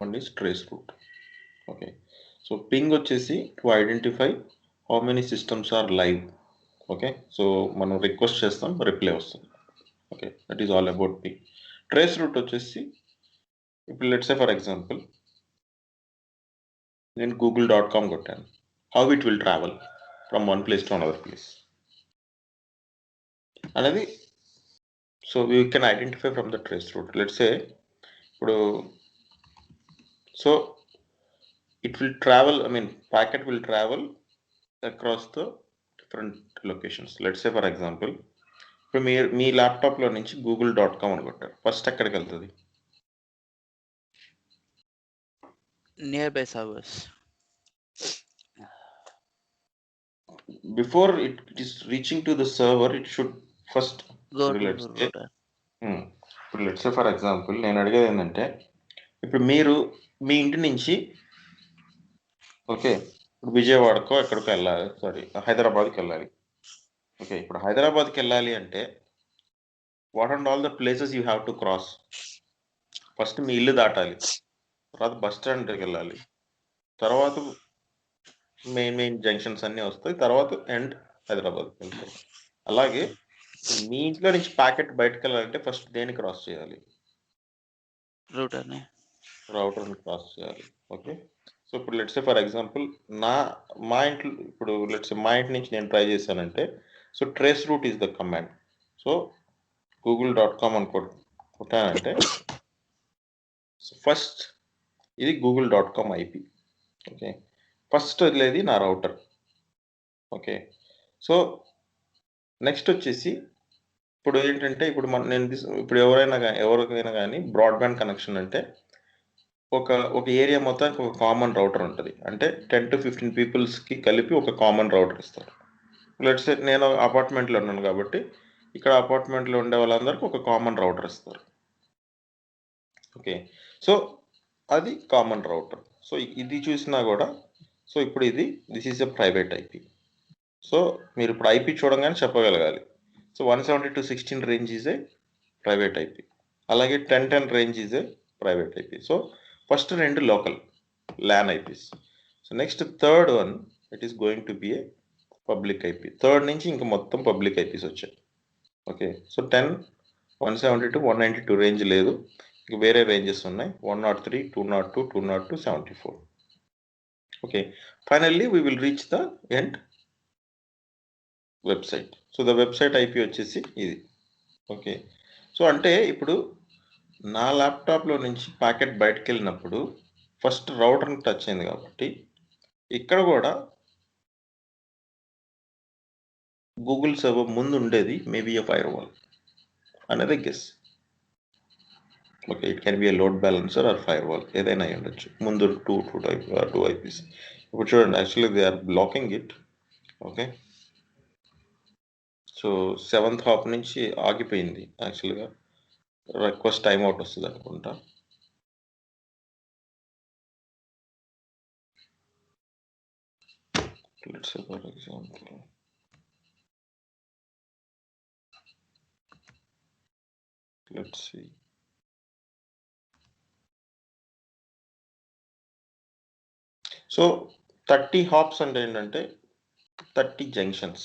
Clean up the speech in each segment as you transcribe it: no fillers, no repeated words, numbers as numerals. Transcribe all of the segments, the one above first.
one is trace route. Okay, so ping వచ్చేసి to identify how many systems are live. Okay, so మనం request చేస్తాం, reply వస్తుంది. Okay, that is all about ping. Trace route వచ్చేసి ఇప్పుడు let's say for example నేను google.com కొట్టాను, how it will travel from one place to another place అనేది, so we can identify from the trace route. Let's say ఇప్పుడు so it will travel, I mean packet will travel across the different locations. Let's say for example ఇప్పుడు మీ ల్యాప్టాప్లో నుంచి google.com అని కొట్టారు, first ఎక్కడికి వెళ్తుంది? Nearby servers. Before it is reaching to the server, it should first Go ఇప్పుడు to let's say router. ఇప్పుడు let's say for example నేను అడిగేది ఏంటంటే, ఇప్పుడు మీరు మీ ఇంటి నుంచి ఓకే ఇప్పుడు విజయవాడకో ఎక్కడికో వెళ్ళాలి, సారీ హైదరాబాద్కి వెళ్ళాలి. ఓకే, ఇప్పుడు హైదరాబాద్కి వెళ్ళాలి అంటే what and all the places you have to cross? First మీ ఇల్లు దాటాలి, తర్వాత బస్ స్టాండ్కి వెళ్ళాలి, తర్వాత మెయిన్ జంక్షన్స్ అన్నీ వస్తాయి, తర్వాత ఎండ్ హైదరాబాద్కి వెళ్తాయి. అలాగే మీ ఇంట్లో నుంచి ప్యాకెట్ బయటకు వెళ్ళాలంటే ఫస్ట్ దేన్ని క్రాస్ చేయాలి? రూటర్ని క్రాస్ చేయాలి. ఓకే, సో ఇప్పుడు లెట్స్ సే ఫర్ ఎగ్జాంపుల్ మా ఇంట్లో ఇప్పుడు లెట్స్ సే మా ఇంటి నుంచి నేను ట్రై చేశానంటే, so trace route is the command. So google.com అని కొట్టానంటే సో ఫస్ట్ ఇది google.com IP. ఓకే, ఫస్ట్ వదిలేది నా రౌటర్. ఓకే, సో నెక్స్ట్ వచ్చేసి ఇప్పుడు ఏంటంటే ఇప్పుడు నేను ఇప్పుడు ఎవరికైనా కానీ బ్రాడ్బ్యాండ్ కనెక్షన్ అంటే ఒక ఏరియా మొత్తానికి ఒక కామన్ రౌటర్ ఉంటుంది. అంటే 10 to 15 పీపుల్స్కి కలిపి ఒక కామన్ రౌటర్ ఇస్తారు. లెట్స్ సే నేను అపార్ట్మెంట్లో ఉన్నాను కాబట్టి ఇక్కడ అపార్ట్మెంట్లో ఉండే వాళ్ళందరికీ ఒక కామన్ రౌటర్ ఇస్తారు. ఓకే, సో అది కామన్ రౌటర్. సో ఇది చూసినా కూడా సో ఇప్పుడు this is a private IP. So మీరు ఇప్పుడు ఐపీ చూడగానే చెప్పగలగాలి. So 172.16 range is a private IP, అలాగే 1010 range is a private IP. So first రెండు local LAN IPs. So next third one it is going to be A public IP. Third నుంచి ఇంకా మొత్తం public eyepiece వచ్చాయి. Okay, so 10, 172, 192 range లేదు, ఇంక వేరే ranges ఉన్నాయి, 103, 202, 202, 74. Okay, finally we will reach the end website. So the website IP వచ్చేసి ఇది. ఓకే, సో అంటే ఇప్పుడు నా ల్యాప్టాప్లో నుంచి ప్యాకెట్ బయటకు వెళ్ళినప్పుడు ఫస్ట్ రౌటర్ని టచ్ అయింది కాబట్టి ఇక్కడ కూడా గూగుల్ సర్వర్ ముందు ఉండేది మేబీ ఏ ఫైర్ వాల్ అనేది గెస్. Okay, it can be a load balancer or firewall, ఏదైనా అయి ఉండొచ్చు. ముందు టూ ఐపీస్. ఇప్పుడు చూడండి, actually they are blocking it. Okay, so 7th hop నుంచి ఆగిపోయింది. యాక్చువల్గా రిక్వెస్ట్ టైం అవుట్ వస్తుంది అనుకుంటా. Let's say for example, let's see. So 30 hops అంటే ఏంటంటే 30 junctions.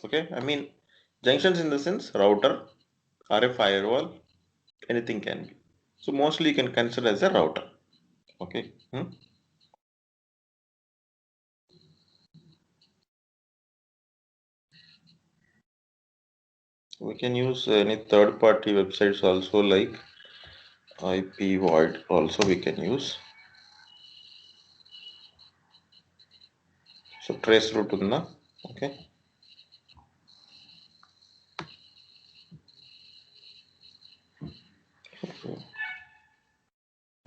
Okay, I mean junctions in the sense router or a firewall, anything can be. So mostly you can consider as a router. Okay. We can use any third-party websites also, like IP Void also we can use. So trace route unna. Okay.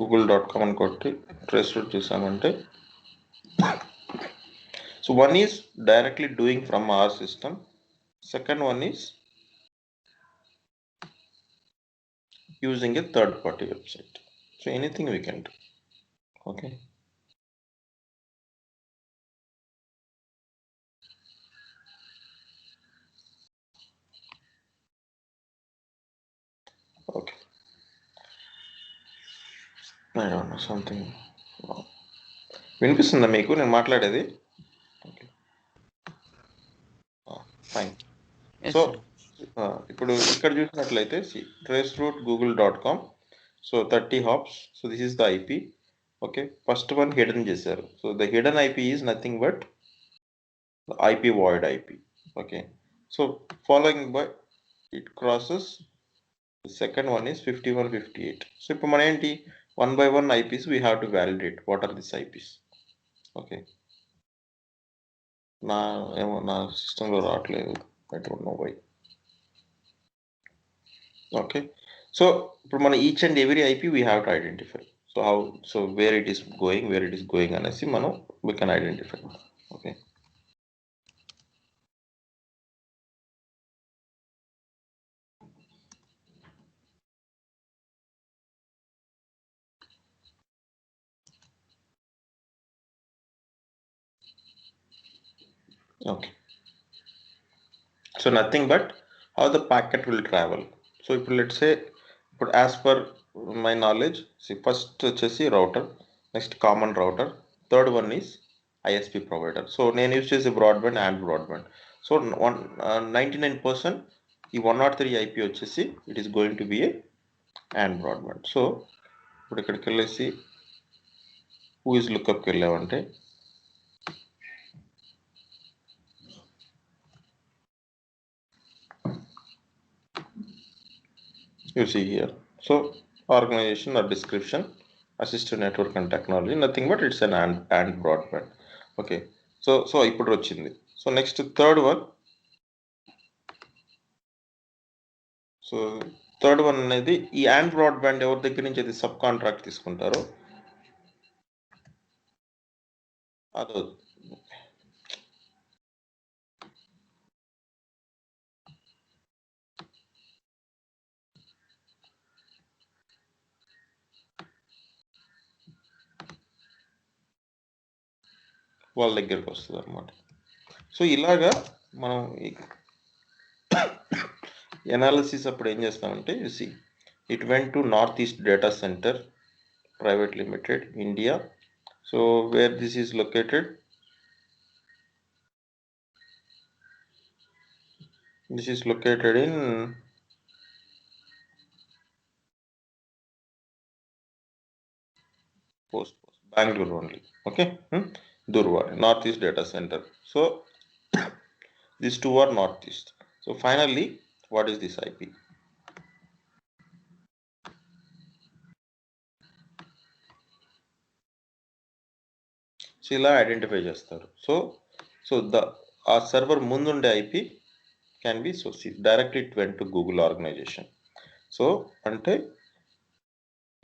google.com అని కొట్టి trace route చేసామంటే so one is directly doing from our system, second one is using a third party website. So anything we can do. Okay. Okay. I don't know something. వినిపిస్తుందా మీకు నేను మాట్లాడేది? Okay, fine. Yes, so sir. ఇప్పుడు ఇక్కడ చూసినట్లయితే traceroute.google.com. So 30 hops. So this is the IP. Okay, first one hidden చేశారు. So the hidden IP is nothing but IP void IP. Okay, so following by it crosses. The second one is 5158. So ఇప్పుడు మన ఏంటి, one by one IPs we have to validate what are these IPs. Okay, నా సిస్టంలో రావట్లేదు, I don't know why. Okay, so ఇప్పుడు మన each and every IP we have to identify. So where it is going అనేసి మనం we can identify. Okay, okay, so nothing but how the packet will travel. So ఇప్పుడు let's say, ఇప్పుడు as per my knowledge, see first వచ్చేసి router, next common router, third one is ISP provider. So నేను use చేసే broadband and broadband. So 99% ఈ 103 IP వచ్చేసి it is going to be A and broadband. So ఇప్పుడు ఇక్కడికి వెళ్ళేసి who is లుక్అప్కి వెళ్ళామంటే you see here, so organization or description, assisted network and technology, nothing but it's an and broadband. Okay, so ఇప్పుడు వచ్చింది. So next third one. So third one అనేది ఈ and broadband ఎవరి దగ్గర నుంచి అయితే సబ్ కాంట్రాక్ట్ తీసుకుంటారో అదో వాళ్ళ దగ్గరికి వస్తుంది అనమాట. సో ఇలాగా మనం ఎనాలిసిస్ అప్పుడు ఏం చేస్తామంటే see it went to north east data centre private limited India. So where this is located, this is located in Bangalore only. Okay, Durwadi, northeast data center. So these two are northeast. So finally, what is this IP? So ఇలా identify చేస్తారు. So ఆ server ముందుండే IP can be, so see directly it went to Google organization. So అంటే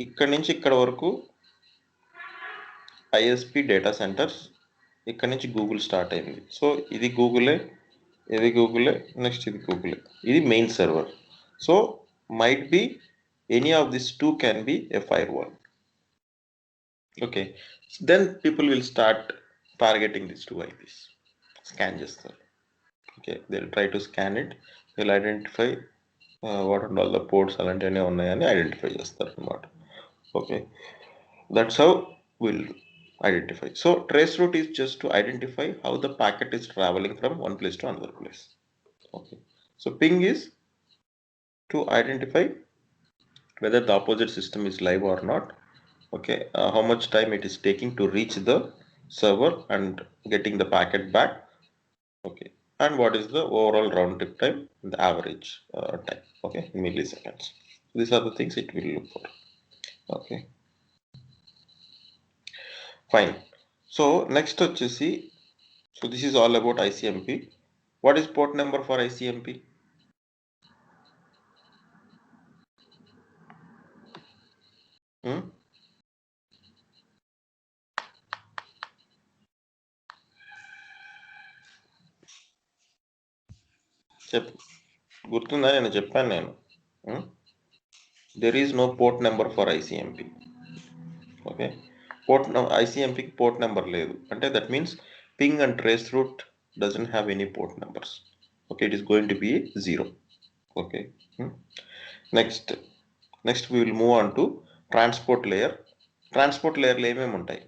ఇక్కడ నుంచి ఇక్కడ వరకు ISP data centres, ఇక్కడ నుంచి గూగుల్ స్టార్ట్ అయింది. సో ఇది గూగులే, ఇది గూగులే, నెక్స్ట్ ఇది గూగులే, ఇది main server. So might be any of this two can be a firewall. Okay, then people will start targeting this two IPs, scan చేస్తారు. Okay, they will try to scan it, will identify what and all the ports అలాంటివన్నీ ఉన్నాయని identify చేస్తారు అనమాట. Okay, that's how will identify. So traceroute is just to identify how the packet is traveling from one place to another place. Okay, so ping is to identify whether the opposite system is live or not. Okay, how much time it is taking to reach the server and getting the packet back. Okay, and what is the overall round trip time, the average time, okay, in milliseconds. These are the things it will look for. Okay, fine. So next వచ్చేసి, so this is all about ICMP. What is port number for ICMP? గుర్తుందా, నేను చెప్పాను నేను. There is no port number for ICMP. Okay, ICMP కి port number లేదు అంటే that means ping and traceroute doesn't have any port numbers. Okay, it is going to be 0. Okay, next we will move on to transport layer. Transport లేయర్లో ఏమేమి ఉంటాయి?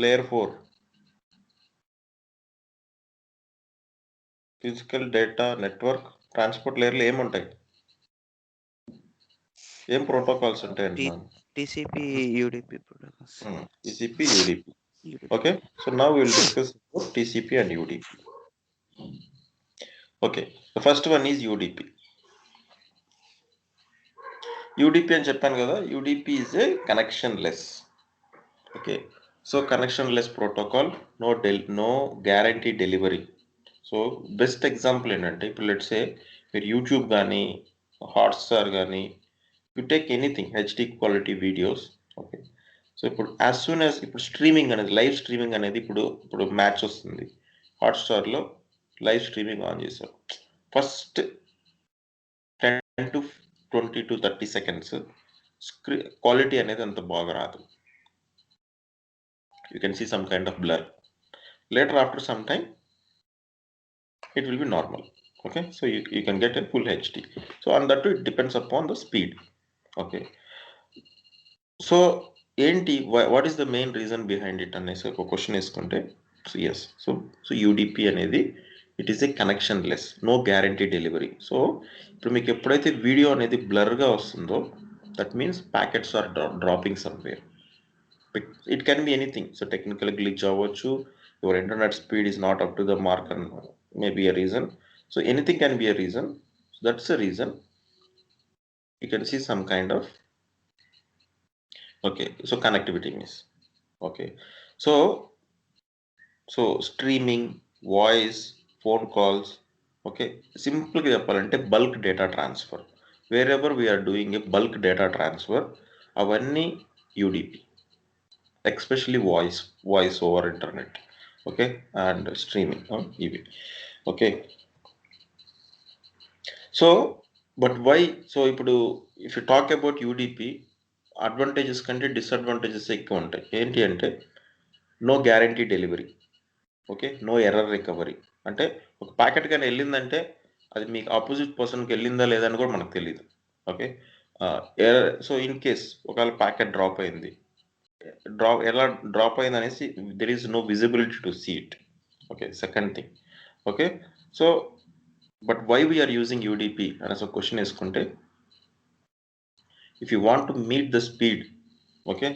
Layer 4 physical data network. Transport లేయర్లో ఏముంటాయి? ఏం protocols ఉంటాయి అంటున్నాను? TCP UDP protocols. TCP UDP. Okay, so now we will discuss about TCP and UDP. Okay, the first one is UDP. UDP అని చెప్పాను కదా, UDP is a connectionless. Okay, so connectionless protocol, no guarantee delivery. So best example ఏంటంటే, ఇప్పుడు let's సే మీరు YouTube కానీ Hotstar కానీ you take anything HD quality videos. Okay, so ఇప్పుడు as soon as ఇప్పుడు స్ట్రీమింగ్ అనేది, లైవ్ స్ట్రీమింగ్ అనేది ఇప్పుడు మ్యాచ్ వస్తుంది, హాట్స్టార్లో లైవ్ స్ట్రీమింగ్ ఆన్ చేశారు. First 10 to 20 to 30 seconds quality అనేది అంత బాగా రాదు. You can see some kind of blur. Later, after some time, it will be normal. Okay, so you can get a full HD. So on that too, it depends upon the speed. Okay, so what is the main reason behind it అనేసి ఒక question వేసుకుంటే, so yes, so UDP అనేది it is a connectionless, no guarantee delivery. So ఇప్పుడు మీకు ఎప్పుడైతే video అనేది బ్లర్గా వస్తుందో, that means packets are dropping somewhere. It can be anything. So technical glitch అవ్వచ్చు, your internet speed is not up to the mark, and maybe a reason. So anything can be a reason. So that's the reason you can see some kind of, okay, so connectivity miss. Okay, so streaming, voice, phone calls. Okay, simple గా చెప్పాలంటే bulk data transfer, wherever we are doing a bulk data transfer, అవన్నీ UDP, especially voice over internet. Okay, and streaming EV. Okay, so but why? So if you talk about UDP, advantages కంటే disadvantages ఎక్కువ ఉంటాయి. ఏంటి అంటే no guarantee delivery. Okay, no error recovery. అంటే ఒక packet కానీ వెళ్ళిందంటే అది మీకు ఆపోజిట్ పర్సన్కి వెళ్ళిందా లేదా అని కూడా మనకు తెలియదు. ఓకే, సో ఇన్ కేస్ ఒకవేళ ప్యాకెట్ డ్రాప్ అయింది, ఎలా డ్రాప్ అయింది అనేసి there is no visibility to see it. Okay, second thing. Okay, so but why we are using UDP అనేసి ఒక క్వశ్చన్ వేసుకుంటే, if you want to meet the speed, okay,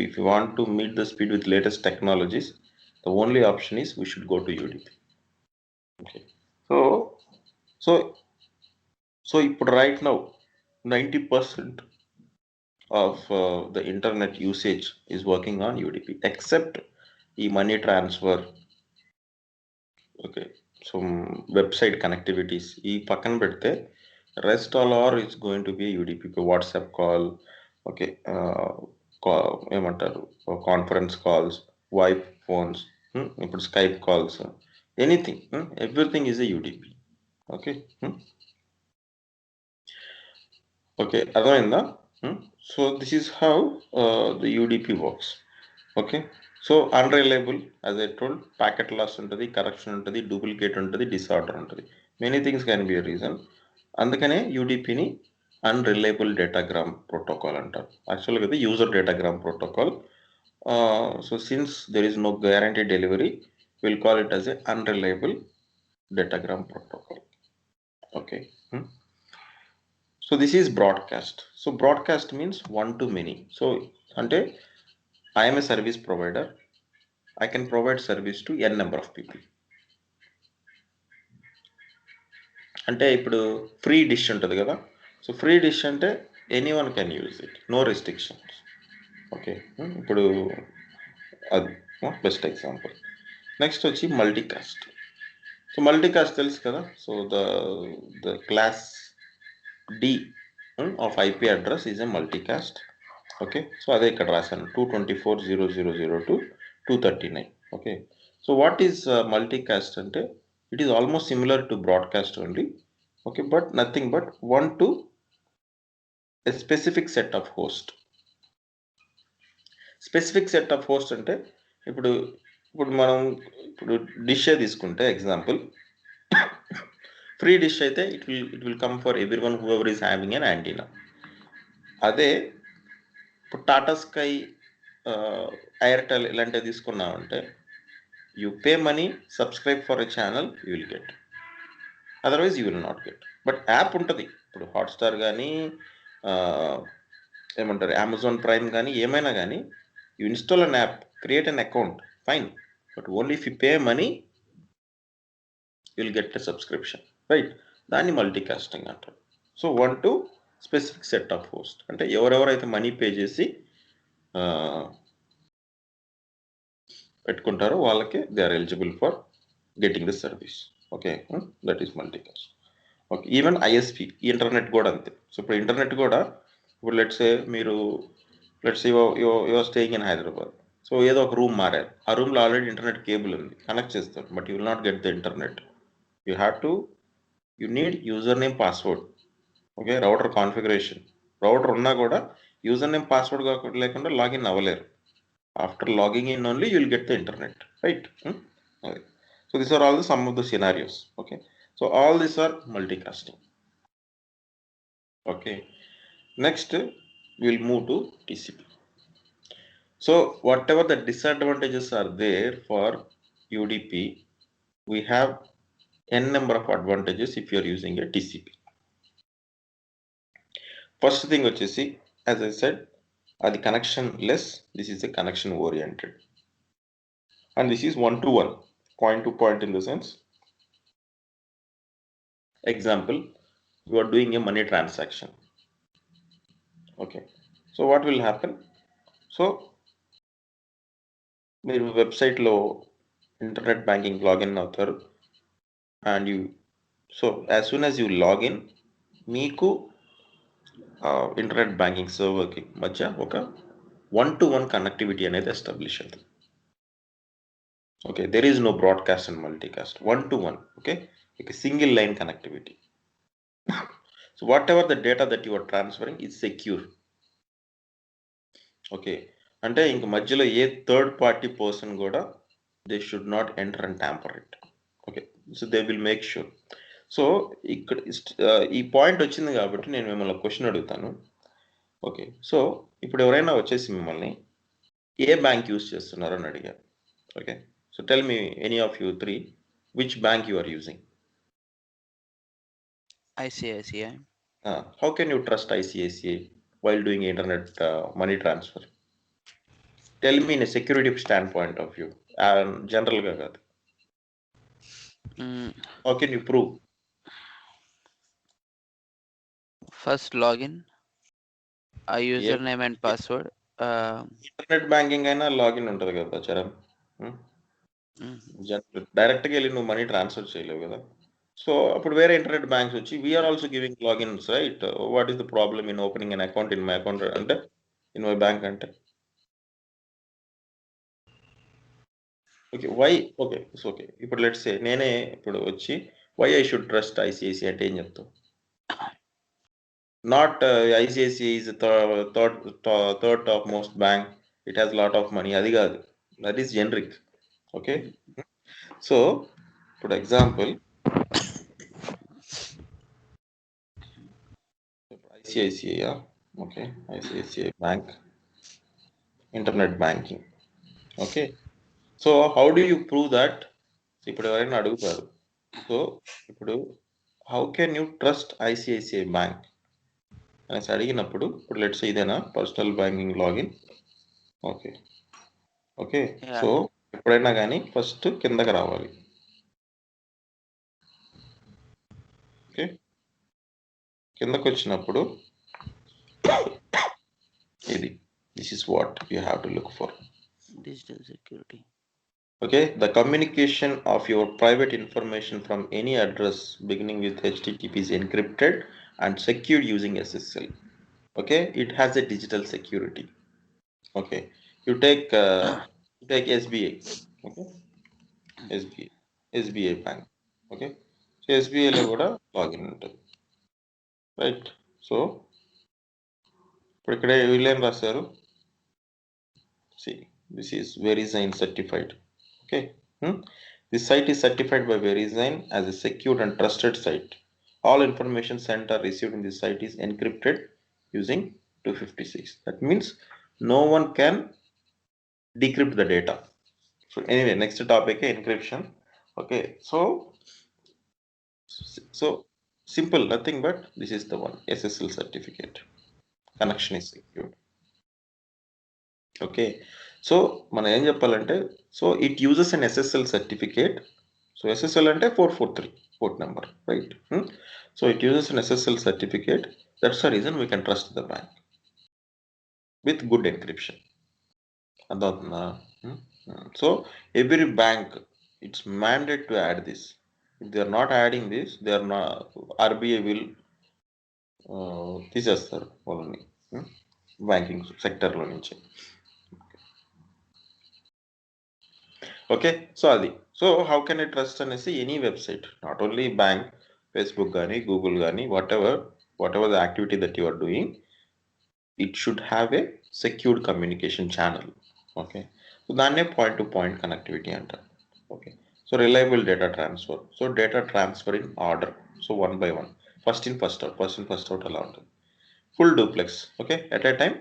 if you want to meet the speed with latest technologies, the only option is we should go to UDP. Okay, so ఇప్పుడు right now 90% of the internet usage is working on UDP, except the money transfer. Okay, some website connectivities ఈ పక్కన పెడితే rest all are is going to be UDP. WhatsApp call, okay, ఏమంటారు, conference calls, wife phones, ఇప్పుడు Skype calls, anything, everything is a UDP. Okay, okay, అర్థమైందా? So this is how the UDP works. Okay, so unreliable, as I told, packet loss ఉంటుంది, correction ఉంటుంది, duplicate ఉంటుంది, disorder ఉంటుంది, many things can be a reason. అందుకనే UDPని unreliable datagram protocol అంటారు. యాక్చువల్గా ఇది user datagram protocol. So since there is no guarantee delivery, we'll call it as a unreliable datagram protocol. Okay, so this is broadcast. So broadcast means one to many. So ante I am a service provider, I can provide service to n number of people. అంటే ఇప్పుడు free dish ఉంటుంది కదా, so free dish అంటే anyone can use it, no restrictions. Okay, ఇప్పుడు అది best example. Next వచ్చి multicast. So multicast తెలుసు కదా, so the class D of IP address is a multicast. Okay, so అదే ఇక్కడ రాశాను, 224.0.0.0 to 239. Okay, so what is multicast అంటే it is almost similar to broadcast only. Okay, but nothing but one to a specific set of host. Specific set of host అంటే ఇప్పుడు మనం dish తీసుకుంటే example, free dish అయితే it will come for everyone whoever is having an antenna. అదే ఇప్పుడు Tata Sky, Airtel ఇలాంటివి తీసుకున్నామంటే you pay money, subscribe for a channel, you will get, otherwise you will not get. But app ఉంటుంది, ఇప్పుడు Hotstar కానీ ఏమంటారు Amazon prime కానీ ఏమైనా కానీ, you install an app, create an account, fine, but only if you pay money you will get a subscription, right? దాన్ని multicasting అంటారు. So 1 to specific set of host, అంటే ఎవరెవరైతే మనీ పే చేసి పెట్టుకుంటారో వాళ్ళకి they are eligible for getting the service. Okay, that is multicast. Okay, even ISP internet కూడా అంతే. So ఇప్పుడు ఇంటర్నెట్ కూడా ఇప్పుడు లెట్స్ మీరు your staying in Hyderabad, so ఏదో ఒక రూమ్ మారారు, ఆ రూమ్లో ఆల్రెడీ ఇంటర్నెట్ కేబుల్ ఉంది, కనెక్ట్ చేస్తారు, but you will not get the internet. You need user name, password. Okay, router configuration, router ఉన్నా కూడా యూజర్ నేమ్ పాస్వర్డ్ లేకుండా లాగిన్ అవ్వలేరు. After logging in only you will get the internet, right? So these are all some of the scenarios. Okay, so all these are multicasting. Okay, next we'll move to TCP. So whatever the disadvantages are there for UDP, we have n number of advantages if you are using a TCP. First thing vachesi, as I said, the connection less, this is a connection oriented, and this is one to one, point to point, in the sense, example, you are doing a money transaction. Okay, so what will happen? So మీరు వెబ్సైట్లో internet banking login అవుతారు, and you, so as soon as you login, మీకు internet banking సర్వర్కి మధ్య ఒక 1-to-1 connectivity అనేది establish అవుతుంది. Okay, there is no broadcast and multicast, 1-to-1. Okay, ఇక single line connectivity. So whatever the data that you are transferring is secure. Okay, అంటే ఇంక మధ్యలో ఏ థర్డ్ పార్టీ పర్సన్ కూడా they should not enter and tamper it. Okay, so they will make sure. So ఇక్కడ ఈ point వచ్చింది కాబట్టి నేను మిమ్మల్ని క్వశ్చన్ అడుగుతాను. ఓకే, సో ఇప్పుడు ఎవరైనా వచ్చేసి మిమ్మల్ని ఏ బ్యాంక్ యూస్ చేస్తున్నారు అని అడిగారు. Okay, so tell me any of you three, which bank you are using? ICICI. How can you trust ICICI while doing internet money transfer? Tell me in a security standpoint of view, general ga kaadu. How can you prove? First login, a username and password. Internet banking అయినా login ఉంటుంది కదా చరణ్, డైరెక్ట్గా వెళ్ళి నువ్వు money transfer చేయలేవు కదా. So అప్పుడు వేరే ఇంటర్నెట్ బ్యాంక్స్ వచ్చి we are also giving logins, right? What is the problem in opening an account in my account, అంటే ఇన్ మై బ్యాంక్ అంటే? Okay, why? ఓకే, ఓకే, ఇప్పుడు లెట్స్ సే నేనే ఇప్పుడు వచ్చి why I should trust ICIC అంటే ఏం చెప్తావు? Not ICICI is third top most bank, it has lot of money, అది కాదు, that is generic. Okay, so ఇప్పుడు example ICICI, okay, ICICI bank internet banking. Okay, so how do you prove that? ఇప్పుడు ఎవరైనా అడుగుతారు, so ఇప్పుడు how can you trust ICICI bank అనేసి అడిగినప్పుడు, ఇప్పుడు లెట్స్ ఇదేనా personal banking login. Okay, okay, so ఎప్పుడైనా కానీ ఫస్ట్ కిందకి రావాలి. ఓకే, కిందకు వచ్చినప్పుడు ఇది, this is what you have to look for. Digital security. Okay, the communication of your private information from any address beginning with HTTP is encrypted and secured using SSL. Okay, it has a digital security. Okay, you take SBI. Okay, SBI bank. Okay, so SBI lo kuda login untadi, right? So ఇప్పుడు ఇక్కడ వీళ్ళు ఏం రాశారు? See, this is VeriSign certified. Okay, This site is certified by Verisign as a secure and trusted site. All information sent or received in this site is encrypted using 256. That means no one can decrypt the data. So anyway, next topic encryption. Okay, so simple, nothing but this is the one SSL certificate. Connection is secured. Okay, so మనం ఏం చెప్పాలంటే so it uses an SSL certificate. So SSL అంటే 443 port number, right? So it uses an SSL certificate. That's the reason we can trust the bank with good encryption. So every bank, it's mandated to add this. If they are not adding this, they are not, RBI will తీసేస్తారు వాళ్ళని banking సెక్టర్లో నుంచి. Okay, so అది. So how can I trust అనేసి any website, not only bank, Facebook కానీ Google కానీ whatever the activity that you are doing, it should have a secured communication channel. Okay, so దాన్నే point to point connectivity అంటారు. Okay, so reliable data transfer. So data transfer in order, so 1 by 1, first in first out అలా ఉంటుంది. Full duplex. Okay, at A time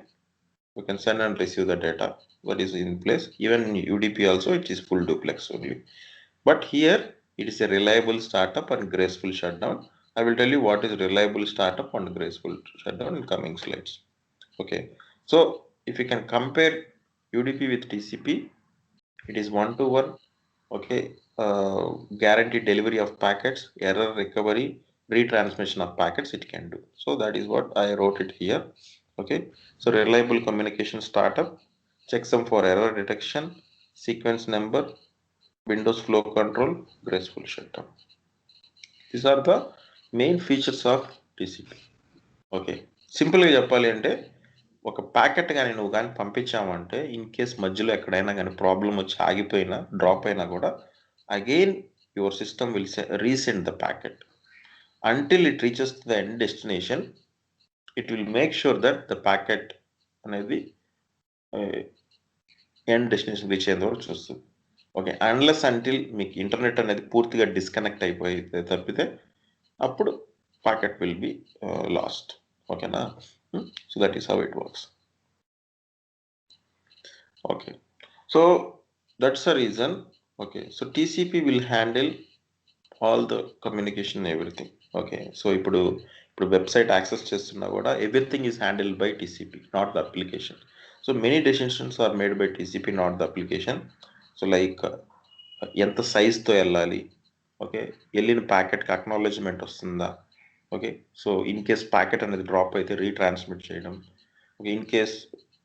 you can send and receive the data what is in place. Even in UDP also it is full duplex only, but here it is a reliable startup and graceful shutdown. I will tell you what is reliable startup and graceful shutdown in coming slides. Okay, so if you can compare UDP with TCP, it is 1-to-1. Okay, guaranteed delivery of packets, error recovery, retransmission of packets it can do. So that is what I wrote it here. Okay, so reliable communication startup, checksum for error detection, sequence number, Windows flow control, graceful shutdown. These are the main features of TCP. Okay, సింపుల్గా చెప్పాలి అంటే ఒక packet కానీ నువ్వు కానీ పంపించామంటే in case మధ్యలో ఎక్కడైనా కానీ ప్రాబ్లం వచ్చి ఆగిపోయినా డ్రాప్ అయినా కూడా again your system will resend the packet until it reaches the end destination. It will make sure that the packet అనేది ఎండ్ డెస్టినేషన్ రీచ్ అయ్యేంత వరకు చూస్తుంది. ఓకే, అన్లెస్ అంటిల్ మీకు ఇంటర్నెట్ అనేది పూర్తిగా డిస్కనెక్ట్ అయిపోయితే తప్పితే అప్పుడు ప్యాకెట్ విల్ బి లాస్ట్. ఓకేనా, so that is how it works. Okay, so that's the reason. Okay, so TCP will handle all the communication everything. Okay, so ఇప్పుడు website access చేస్తున్నా కూడా everything is handled by TCP, not the application. So many decisions are made by TCP, not the application. So like ఎంత సైజ్తో వెళ్ళాలి, okay, వెళ్ళిన ప్యాకెట్కి acknowledgement వస్తుందా, okay, so in case packet అనేది drop అయితే retransmit చేయడం, okay, in case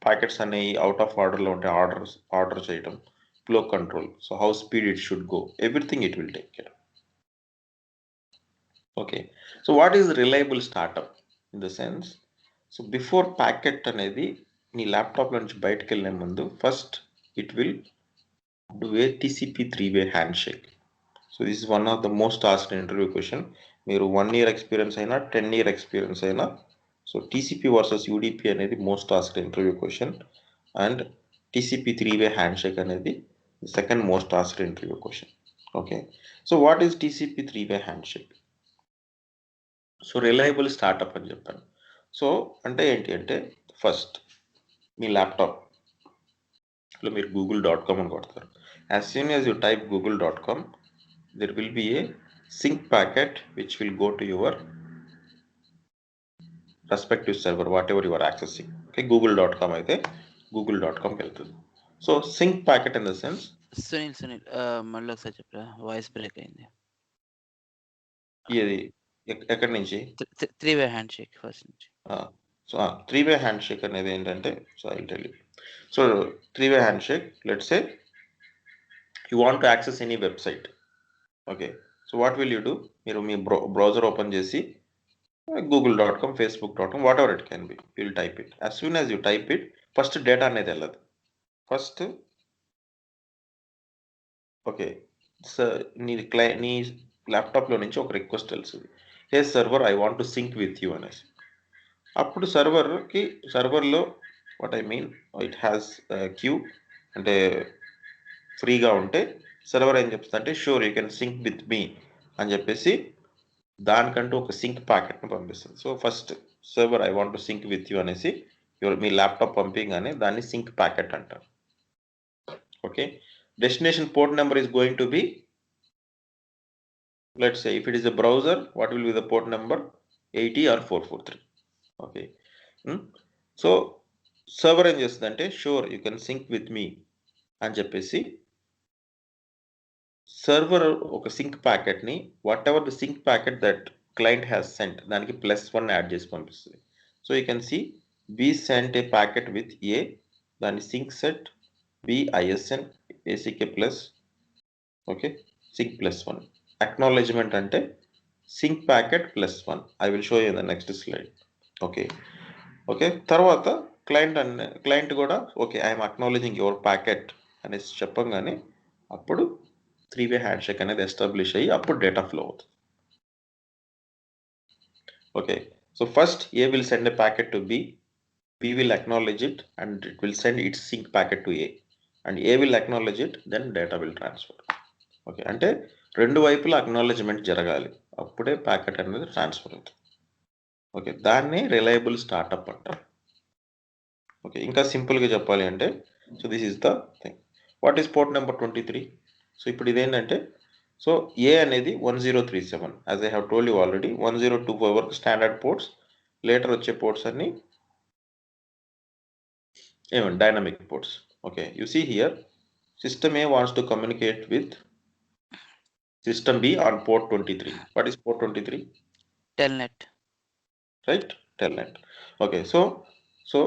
packets అనేవి out of ఆర్డర్లో ఉంటే ఆర్డర్ చేయడం, flow control, so how speed it should go, everything it will take care. Okay, so what is reliable startup in the sense, so before packet అనేది నీ ల్యాప్టాప్లో నుంచి బయటకు వెళ్ళే ముందు first it will do A TCP 3-way handshake. So this is one of the most asked interview question. మీరు 1 year experience అయినా 10 year experience అయినా, సో TCP వర్సెస్ UDP అనేది most asked interview question, and TCP 3-way handshake అనేది second most asked interview question. Okay, so what is TCP 3-way handshake? So reliable startup అని చెప్పాను. So అంటే ఏంటి అంటే, first మీ ల్యాప్టాప్లో మీరు google.com అని కొడతారు. As soon as you type google.com, there will be a sync packet which will go to your respective server, whatever you are accessing. Okay, google.com అయితే google.com వెళ్తుంది. So sync packet in the sense, Sunil మళ్ళీ ఒకసారి చెప్పరా, voice break అయింది. ఇది ఎక్కడి నుంచి? 3-way handshake first నుంచి. సో 3-way హ్యాండ్షేక్ అనేది ఏంటంటే, so I will tell you. So 3-way handshake, let's say you want to access any website. Okay, so what will you do, మీరు మీ బ్రౌజర్ ఓపెన్ చేసి google.com, facebook.com, whatever it can be, you will type it. As soon as you type it, first data అనేది వెళ్ళదు. First okay, so నీ ల్యాప్టాప్లో నుంచి ఒక request తెలుస్తుంది, hey server I want to sync with you అనేసి. అప్పుడు సర్వర్లో what I mean, it has queue అంటే ఫ్రీగా ఉంటే సర్వర్ ఏం చెప్తుంది అంటే sure you can sync with me అని చెప్పేసి దానికంటూ ఒక సింక్ ప్యాకెట్ని పంపిస్తుంది. So first server I want to sync with you అనేసి మీ ల్యాప్టాప్ పంపించగానే దాన్ని సింక్ ప్యాకెట్ అంటారు. Okay, destination port number is going to be, let's say if it is a browser, what will be the port number? 80 or 443. Okay. So server ఏం చేస్తుందంటే sure you can sync with me అని చెప్పేసి server ఒక sync packet ని whatever the sync packet that client has sent దానికి +1 add చేసి పంపిస్తుంది. So you can see B sent a packet with a, దాని sync set BISN ACK plus, okay, sync +1. Acknowledgement అంటే sync packet +1. I will show you the next slide. Okay okay, తర్వాత client కూడా okay I'm acknowledging your packet అనేసి చెప్పంగానే అప్పుడు 3-way hand shake అనేది establish అయ్యి అప్పుడు డేటా ఫ్లో అవుతుంది. Okay, so first A will send a packet to B, B will acknowledge it and it will send its sync packet to A, and A will acknowledge it, then data will transfer. Okay, అంటే రెండు వైపులా acknowledgement జరగాలి, అప్పుడే packet అనేది transfer అవుతుంది. Okay, దాన్ని reliable startup అంటారు. Okay, ఇంకా సింపుల్గా చెప్పాలి అంటే so this is the thing. What is port number 23? So ఇప్పుడు ఇదేంటంటే సో ఏ అనేది 1037, as I have told you already 1024 వరకు స్టాండర్డ్ పోర్ట్స్, లేటర్ వచ్చే పోర్ట్స్ అన్ని ఏమండి dynamic ports. Okay, you see here system A wants to communicate with system B on port 23. What is port 23? Telnet. Right, telnet. Okay, so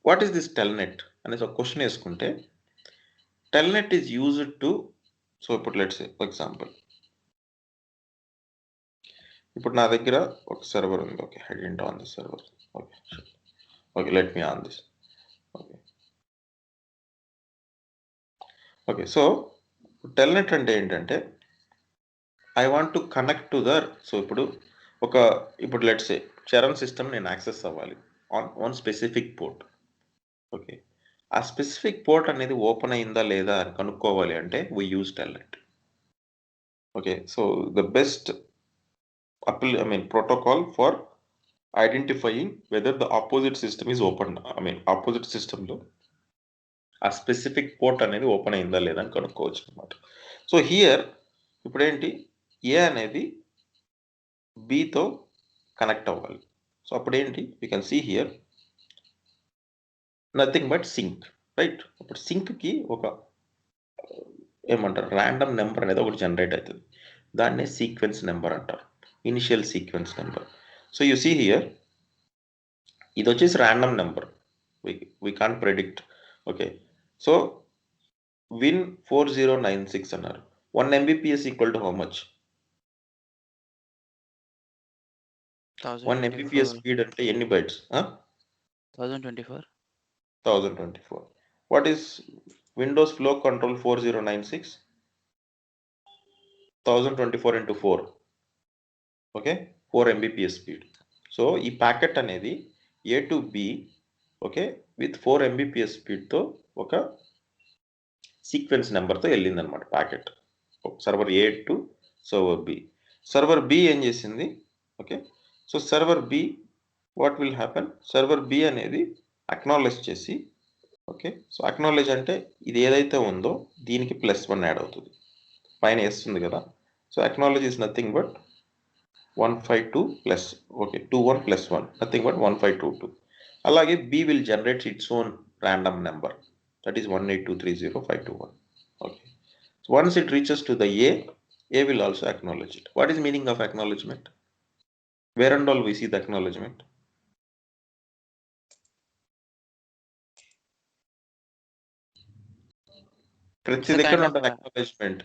what is this telnet అనేసి ఒక question వేసుకుంటే Telnet is used to, so ఇప్పుడు let's say for example ఇప్పుడు నా దగ్గర ఒక server ఉంది. Okay, I didn't on this server. Okay okay, let me on this. Okay okay, so Telnet అంటే ఏంటంటే I want to connect to the, so ఇప్పుడు let's say Charan system నేను access అవ్వాలి on one specific port. Okay, ఆ specific port అనేది open అయిందా లేదా అని కనుక్కోవాలి అంటే we use Telnet. Okay, so the best protocol for identifying whether the opposite system is open. Opposite system లో ఆ స్పెసిఫిక్ పోర్ట్ అనేది ఓపెన్ అయిందా లేదా అని కనుక్కోవచ్చు అనమాట. సో హియర్ ఇప్పుడు ఏంటి, ఏ అనేది బితో కనెక్ట్ అవ్వాలి. సో అప్పుడు ఏంటి, you can see here nothing but sync, right. ఇప్పుడు సింక్కి ఒక ఏమంటారు ర్యాండమ్ నెంబర్ అనేది ఒకటి జనరేట్ అవుతుంది, దాన్నే సీక్వెన్స్ నెంబర్ అంటారు, initial sequence number. So you see here ఇది వచ్చేసి random number, we can't predict. Okay, so win 4096 అన్నారు. 1 Mbps equal to how much? 1 Mbps speed అంటే ఎన్ని bytes? 1024. 1024. What is Windows flow control 4096? 1024 into 4. Okay, 4 Mbps speed. So ఈ packet అనేది A to B, okay, with 4 Mbps స్పీడ్తో ఒక sequence నెంబర్తో వెళ్ళింది అనమాట packet, server A to server B. Server B ఏం చేసింది? Okay, so server B what will happen, server B అనేది అక్నాలెడ్జ్ చేసి, ఓకే, సో అక్నాలెడ్జ్ అంటే ఇది ఏదైతే ఉందో దీనికి +1 యాడ్ అవుతుంది, పైన వేస్తుంది కదా. So acknowledge is nothing but 152 plus, okay, 21 + 1 nothing but 1522. అలాగే B will generate its own random number, that is 18230,521. okay, so once it reaches to the a will also acknowledge it. What is meaning of acknowledgement? Where and all we see the acknowledgement? ప్రతి దగ్గర ఉంటుంది acknowledgement,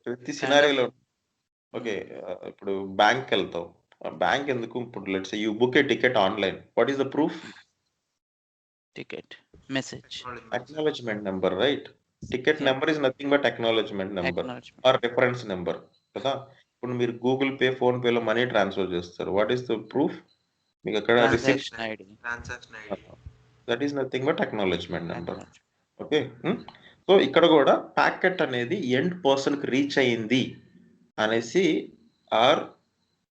ప్రతి సినారియోలో. Okay, ఇప్పుడు bank వెళ్తావు, bank ఎందుకు, ఇప్పుడు let's say you book a ticket online, what is the proof? Ticket message, acknowledgement number, right. Ticket number is nothing but acknowledgement number or reference number కదా. ఇప్పుడు మీరు గూగుల్ పే, ఫోన్ పేలో money transfer చేస్తారు, what is the proof? మీకు అక్కడ receipt, that is nothing but acknowledgement number. Okay, so ఇక్కడ కూడా packet అనేది ఎండ్ పర్సన్కి రీచ్ అయ్యింది అనేసి or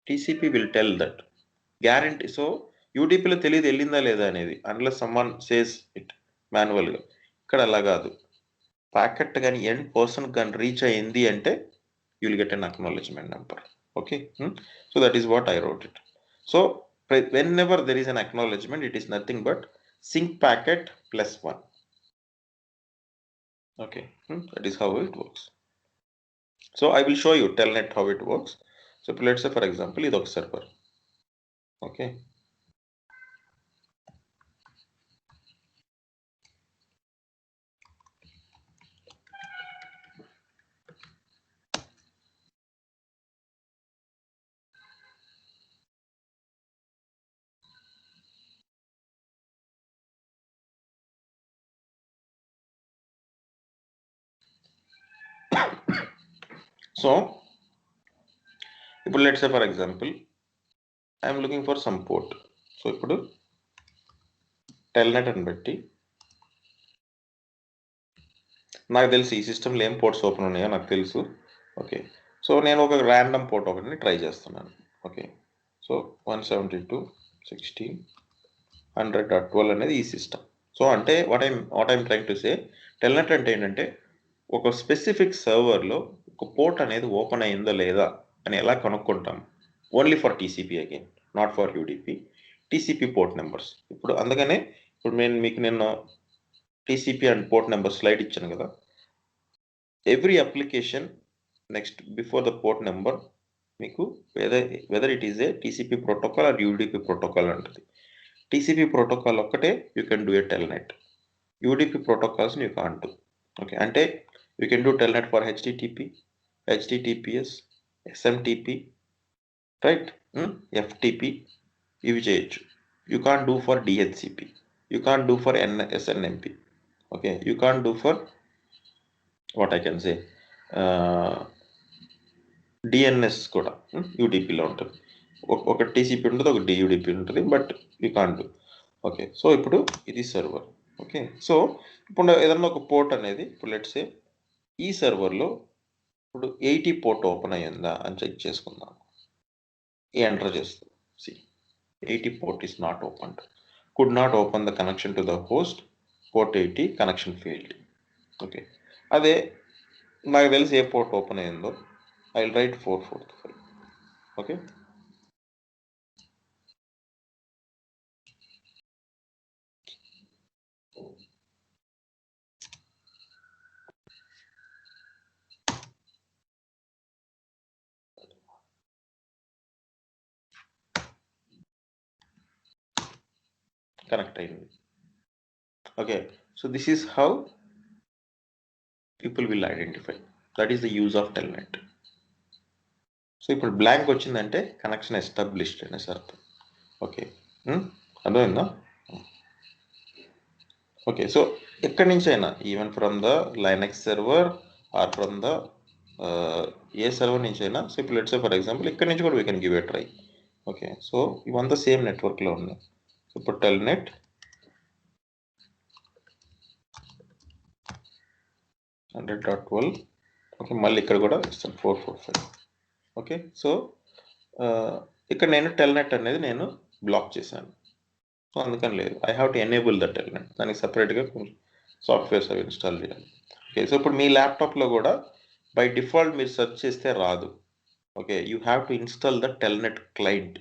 TCP will tell that guarantee. So యూడిపిలో తెలియదు వెళ్ళిందా లేదా అనేది, అన్లెస్ సమ్మన్ సేస్ ఇట్ మాన్యువల్గా. ఇక్కడ అలా కాదు, ప్యాకెట్ కానీ ఎండ్ పర్సన్ కానీ రీచ్ అయ్యింది అంటే you will get an acknowledgement number. Okay. So that is what I wrote it. So whenever there is an acknowledgement, it is nothing but sync packet plus 1. Okay. That is how it works. So I will show you telnet how it works. So let's say for example this is server. Okay. So let's say for example I am looking for some port. So ఇప్పుడు telnet అని బట్టి నాకు తెలుసు ఈ సిస్టంలో ఏం ports open ఉన్నాయో నాకు తెలుసు. ఓకే. సో నేను ఒక ర్యాండమ్ పోర్ట్ ఒకటిని ట్రై చేస్తున్నాను. ఓకే. సో 172.16.100.12 అనేది ఈ సిస్టమ్. సో అంటే what I'm trying to say, Telnet అంటే ఏంటంటే ఒక స్పెసిఫిక్ సర్వర్లో ఒక పోర్ట్ అనేది ఓపెన్ అయిందో లేదా అని ఎలా కనుక్కుంటాం, only for TCP again, not for UDP, TCP port numbers. ఇప్పుడు అందుకనే ఇప్పుడు నేను TCP and port number slide ఇచ్చాను కదా, every application next before the port number మీకు whether it is a TCP protocol or UDP protocol ఉంటుంది. TCP protocol ఒక్కటే you can do a telnet, UDP protocols you can't do. Okay. అంటే you can do telnet for HTTP, HTTPS, SMTP, right, FTP, ఇవి చేయొచ్చు. You can't do for DHCP, you can't do for SNMP. Okay. You can't do for what I can say DNS కూడా యూడిపిలో ఉంటుంది. ఒక TCP ఉంటుంది, ఒక డియూడిపి ఉంటుంది, but you can't do. Okay. So ఇప్పుడు ఇది సర్వర్. ఓకే. సో ఇప్పుడు ఏదన్నా ఒక పోర్ట్ అనేది ఇప్పుడు లెట్స్ సే ఈ సర్వర్లో ఇప్పుడు 80 పోర్ట్ ఓపెన్ అయ్యిందా అని చెక్ చేసుకుందాం. ఎంటర్ చేస్తుంది. See 80 port is not opened, could not open the connection to the host, port 80 connection failed. Okay. అదే నాకు తెలిసి ఏ పోర్ట్ ఓపెన్ అయ్యిందో I will write 445. Okay. Connect అయింది. Okay. So this is how people will identify. That is the use of telnet. So ఇప్పుడు blank వచ్చిందంటే connection established అనేసి అర్థం. ఓకే. అర్థమైందా? ఓకే. సో ఎక్కడి నుంచి అయినా, even from the Linux server or from the A server నుంచి అయినా, సో ఇప్పుడు లెట్స్ సే ఫర్ ఎగ్జాంపుల్ ఇక్కడ నుంచి కూడా we can give a try. Okay. So ఇవంతా సేమ్ నెట్వర్క్లో ఉన్నాయి. సో ఇప్పుడు టెల్నెట్ 100.12. ఓకే. మళ్ళీ ఇక్కడ కూడా ఇస్తాను 445. ఓకే. సో ఇక్కడ నేను టెల్నెట్ అనేది నేను బ్లాక్ చేశాను. సో అందుకని లేదు, I have to enable the Telnet. దానికి సపరేట్గా సాఫ్ట్వేర్స్ అవి ఇన్స్టాల్ చేయాలి. ఓకే. సో ఇప్పుడు మీ ల్యాప్టాప్లో కూడా బై డిఫాల్ట్ మీరు సెర్చ్ చేస్తే రాదు. Okay. You have to install the Telnet client.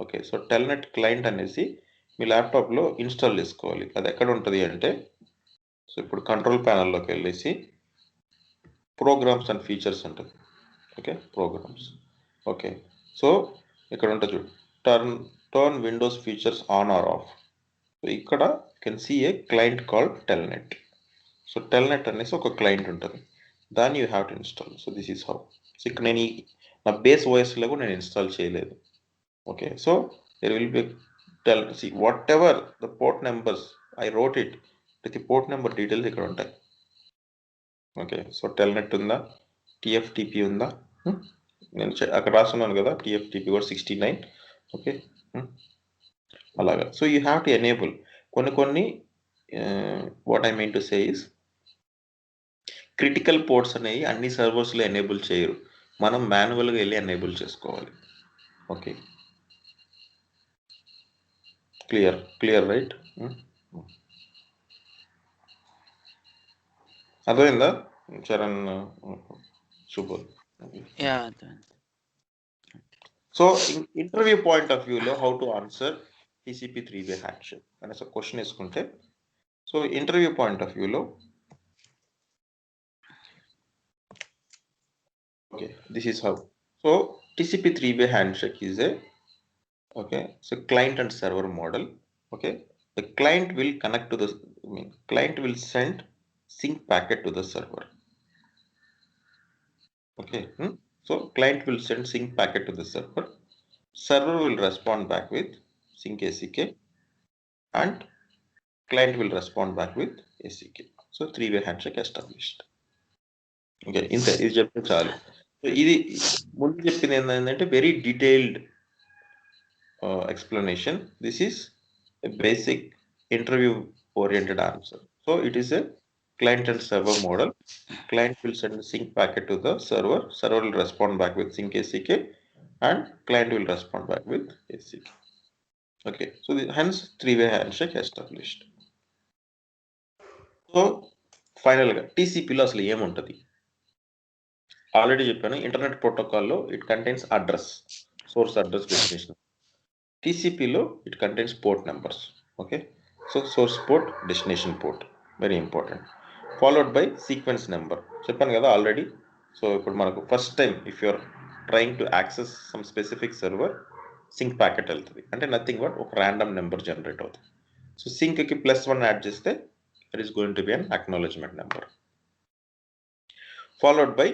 Okay. So Telnet client అనేసి మీ ల్యాప్టాప్లో ఇన్స్టాల్ చేసుకోవాలి. అది ఎక్కడ ఉంటుంది అంటే, సో ఇప్పుడు కంట్రోల్ ప్యానల్లోకి వెళ్ళేసి ప్రోగ్రామ్స్ అండ్ ఫీచర్స్ ఉంటుంది. ఓకే. ప్రోగ్రామ్స్. ఓకే. సో ఇక్కడ ఉంటుంది చూడు, turn Windows features on or off. So ఇక్కడ can see a client called telnet. So telnet అనేసి ఒక క్లయింట్ ఉంటుంది, దాన్ని you have to install. So this is how. So ఇక్కడ నేను నా బేస్ ఓఎస్లో కూడా నేను ఇన్స్టాల్ చేయలేదు. Okay. So there will be whatever the port numbers I wrote it, ప్రతి పోర్ట్ నెంబర్ డీటెయిల్స్ ఇక్కడ ఉంటాయి. ఓకే. సో టెల్నెట్ ఉందా, టిఎఫ్టిపి ఉందా, నేను అక్కడ రాస్తున్నాను కదా, టిఎఫ్టిపి కూడా 69. ఓకే. అలాగా. So you have to enable కొన్ని what I mean to say is, critical ports అనేవి అన్ని సర్వర్స్లో ఎనేబుల్ చేయరు, మనం మాన్యువల్గా వెళ్ళి ఎనేబుల్ చేసుకోవాలి. Okay, clear right? అర్థమైందా Charan, Shubhod? Yeah so interview point of వ్యూలో how to answer TCP 3-way handshake అనేసి క్వశ్చన్ వేసుకుంటే, సో ఇంటర్వ్యూ పాయింట్ ఆఫ్ వ్యూలో okay, this is how. So TCP 3-way handshake is a so client and server model. Okay, the client will connect to the client will send sync packet to the server. Okay, so client will send sync packet to the server. Server will respond back with sync ACK, and client will respond back with ACK. So 3-way handshake established. Okay, ఇది చెప్తే చాలు. So ఇది ముందు చెప్పింది ఏంటంటే very detailed explanation. This is a basic interview oriented answer. So it is a client and server model. Client will send the sync packet to the server. Server will respond back with sync ACK, and client will respond back with ACK. Okay, so hence 3-way handshake established. So finally TCP లో అసలు ఏముంటది already చెప్పాను. Internet ప్రోటోకాల్లో it contains address, source address, destination. TCP లో it contains port numbers. Okay, so source port, destination port, very important. Followed by sequence number. చెప్పాను కదా already. So ఇప్పుడు మనకు first time if you are trying to access some specific server, sync packet వెళ్తుంది అంటే nothing but ఒక random number generate అవుతుంది. So సింక్కి +1 add చేస్తే that is going to be an acknowledgement number. Followed by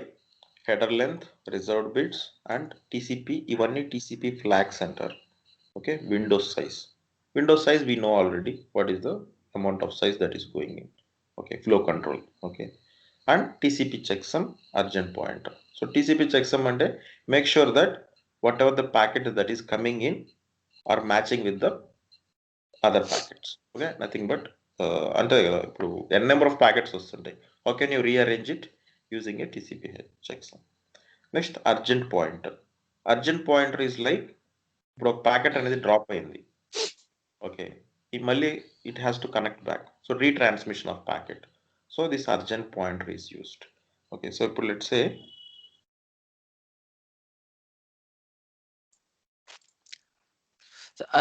header length, reserved bits and TCP. ఇవన్నీ TCP flags అంటారు. Okay, window size we know already what is the amount of size that is going in. Okay, flow control. Okay, and TCP checksum, urgent pointer. So TCP checksum and make sure that whatever the packet that is coming in are matching with the other packets. Okay, nothing but ante ippudu n number of packets vastuntayi, how can you rearrange it using a TCP checksum. Next, urgent pointer is like ఇప్పుడు ఒక packet అనేది drop అయింది. Okay, ఈ మళ్ళీ it has to connect back. So retransmission of packet. So this urgent pointer is used. Okay, so ఇప్పుడు let's say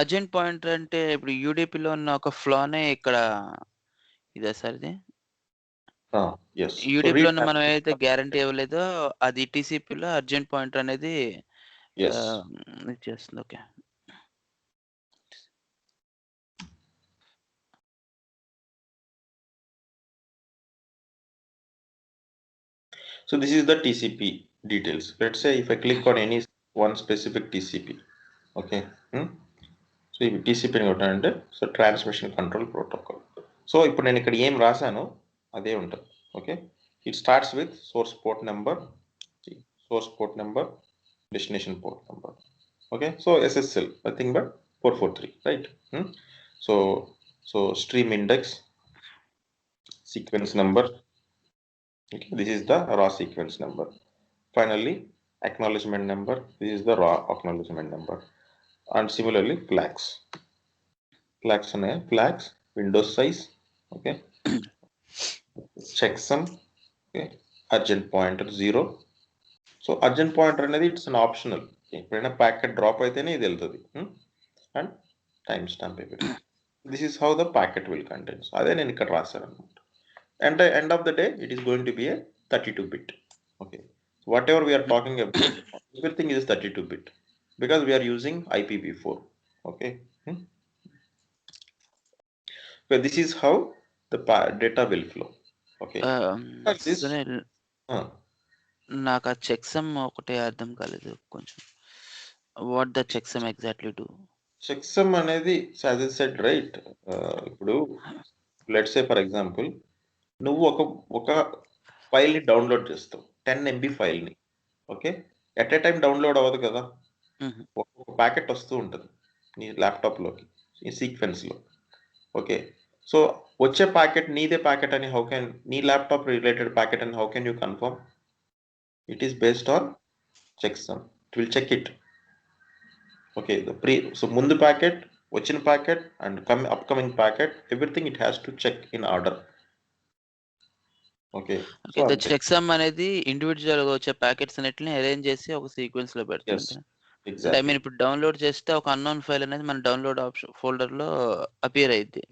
urgent pointer అంటే ఇప్పుడు యూడిపిలో ఉన్న ఒక ఫ్లోనే ఇక్కడ ఇదే సార్ ఇది. యూడిపిలో మనం ఏదైతే గ్యారంటీ ఇవ్వలేదో అది TCPలో అర్జెంట్ పాయింటర్ అనేది చేస్తుంది. Okay, so this is the TCP details. Let's say if I click on any one specific TCP, okay, so if TCP అంటే so transmission control protocol. So ఇప్పుడు నేను ఇక్కడ ఏం రాశానో అదే ఉంటుంది. Okay, it starts with source port number, destination port number. Okay, so SSL nothing but 443, right? So stream index, sequence number. Okay, this is the raw sequence number. Finally, acknowledgement number. This is the raw acknowledgement number. And similarly, flags, window size. Okay, checksum. Okay, urgent pointer 0. So urgent pointer అనేది it's an optional. ఎప్పుడైనా packet drop అయితేనే ఇది వెళ్తుంది. And time stamp అయిపోయింది. This is how the packet will contains. అదే నేను ఇక్కడ రాశాను అనమాట. And at the end of the day, it is going to be a 32-bit. Okay, so whatever we are talking about, everything is 32-bit because we are using IPv4. Okay, so this is how the data will flow. Okay, నాకు ఆ checksum ఒకటే అర్థం కాలేదు కొంచెం. What the checksum exactly do? Checksum అనేది as I said, right, ఇప్పుడు let's say for example నువ్వు ఒక ఫైల్ని డౌన్లోడ్ చేస్తావు, 10 MB ఫైల్ని. Okay, at a time download అవ్వదు కదా, ఒక ప్యాకెట్ వస్తూ ఉంటుంది నీ ల్యాప్టాప్లోకి ఈ సీక్వెన్స్లో. ఓకే, సో వచ్చే ప్యాకెట్ నీదే ప్యాకెట్ అని హౌ కెన్, నీ ల్యాప్టాప్ రిలేటెడ్ ప్యాకెట్ అని how can you confirm? It is based on checksum. It will check it. Okay, so ముందు ప్యాకెట్, వచ్చిన packet and upcoming packet, everything it has to check in order. Okay, so the checksum అనేది individual గా వచ్చే packets అన్నిటిని arrange చేసి ఒక sequence లో పెడుతుంది. అంటే ఐ ఎగ్జాక్ట్లీ. మీన్ ఇప్పుడు డౌన్లోడ్ చేస్తే ఒక అన్నోన్ ఫైల్ అనేది మన డౌన్లోడ్ ఆప్షన్ ఫోల్డర్ లో అపియర్ అయ్యింది.